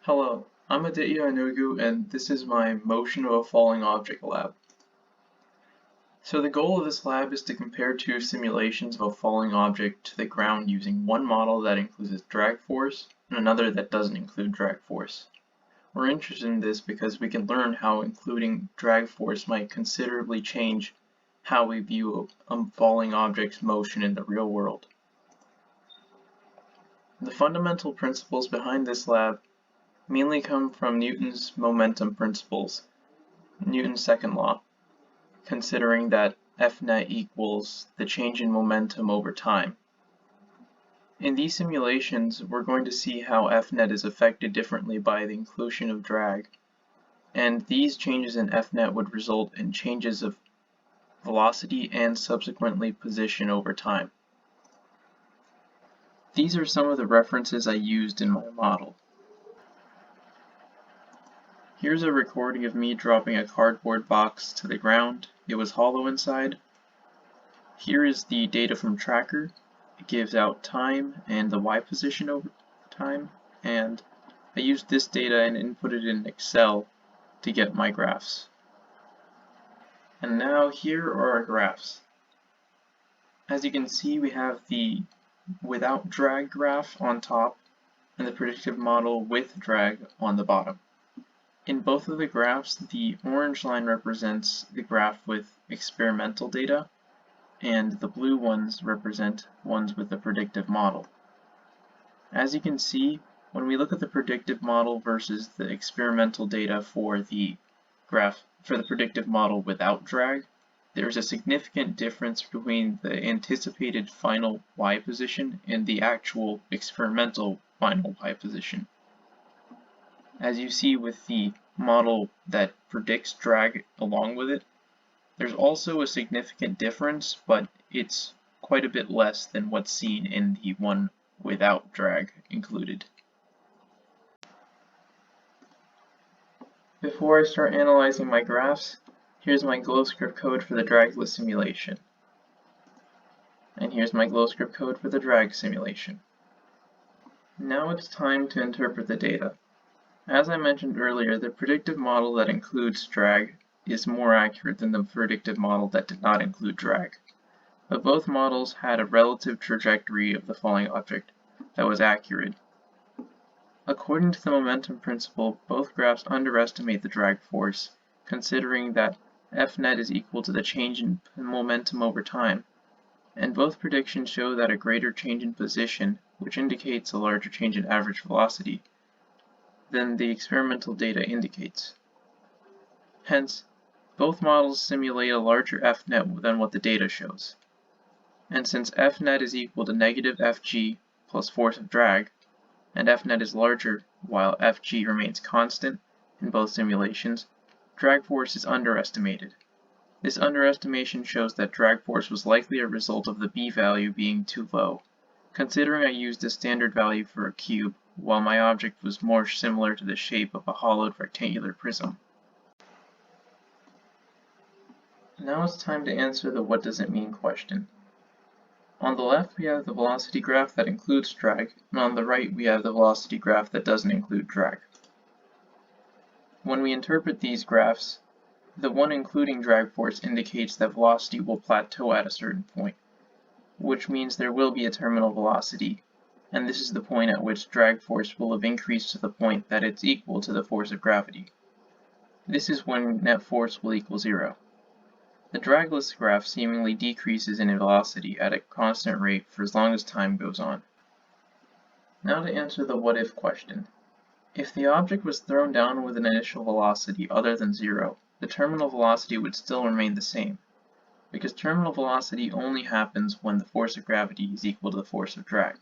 Hello, I'm Aditya Anugu and this is my Motion of a Falling Object lab. So the goal of this lab is to compare two simulations of a falling object to the ground using one model that includes drag force and another that doesn't include drag force. We're interested in this because we can learn how including drag force might considerably change how we view a falling object's motion in the real world. The fundamental principles behind this lab mainly come from Newton's momentum principles, Newton's second law, considering that Fnet equals the change in momentum over time. In these simulations, we're going to see how Fnet is affected differently by the inclusion of drag, and these changes in Fnet would result in changes of velocity and subsequently position over time. These are some of the references I used in my model. Here's a recording of me dropping a cardboard box to the ground. It was hollow inside. Here is the data from Tracker. It gives out time and the Y position over time, and I used this data and inputted it in Excel to get my graphs. And now here are our graphs. As you can see, we have the without drag graph on top and the predictive model with drag on the bottom. In both of the graphs, the orange line represents the graph with experimental data, and the blue ones represent ones with the predictive model. As you can see, when we look at the predictive model versus the experimental data for the predictive model without drag, there's a significant difference between the anticipated final Y position and the actual experimental final Y position. As you see with the model that predicts drag along with it, there's also a significant difference, but it's quite a bit less than what's seen in the one without drag included. Before I start analyzing my graphs, here's my GlowScript code for the dragless simulation. And here's my GlowScript code for the drag simulation. Now it's time to interpret the data. As I mentioned earlier, the predictive model that includes drag is more accurate than the predictive model that did not include drag. But both models had a relative trajectory of the falling object that was accurate. According to the momentum principle, both graphs underestimate the drag force, considering that Fnet is equal to the change in momentum over time, and both predictions show that a greater change in position, which indicates a larger change in average velocity, than the experimental data indicates. Hence, both models simulate a larger Fnet than what the data shows. And since Fnet is equal to negative Fg plus force of drag, and Fnet is larger while Fg remains constant in both simulations, drag force is underestimated. This underestimation shows that drag force was likely a result of the B value being too low, considering I used a standard value for a cube, while my object was more similar to the shape of a hollowed rectangular prism. Now it's time to answer the what does it mean question. On the left we have the velocity graph that includes drag, and on the right we have the velocity graph that doesn't include drag. When we interpret these graphs, the one including drag force indicates that velocity will plateau at a certain point, which means there will be a terminal velocity, and this is the point at which drag force will have increased to the point that it's equal to the force of gravity. This is when net force will equal 0. The dragless graph seemingly decreases in velocity at a constant rate for as long as time goes on. Now to answer the what if question. If the object was thrown down with an initial velocity other than 0, the terminal velocity would still remain the same, because terminal velocity only happens when the force of gravity is equal to the force of drag.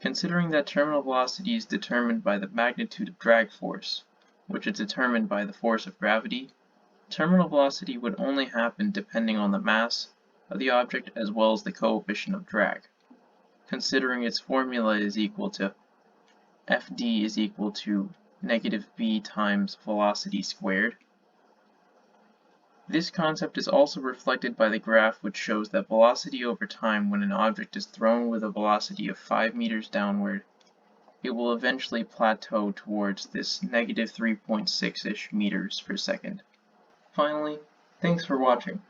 Considering that terminal velocity is determined by the magnitude of drag force, which is determined by the force of gravity, terminal velocity would only happen depending on the mass of the object as well as the coefficient of drag, considering its formula is equal to Fd is equal to negative b times velocity squared. This concept is also reflected by the graph which shows that velocity over time when an object is thrown with a velocity of 5 meters downward it will eventually plateau towards this negative 3.6-ish meters per second. Finally, thanks for watching.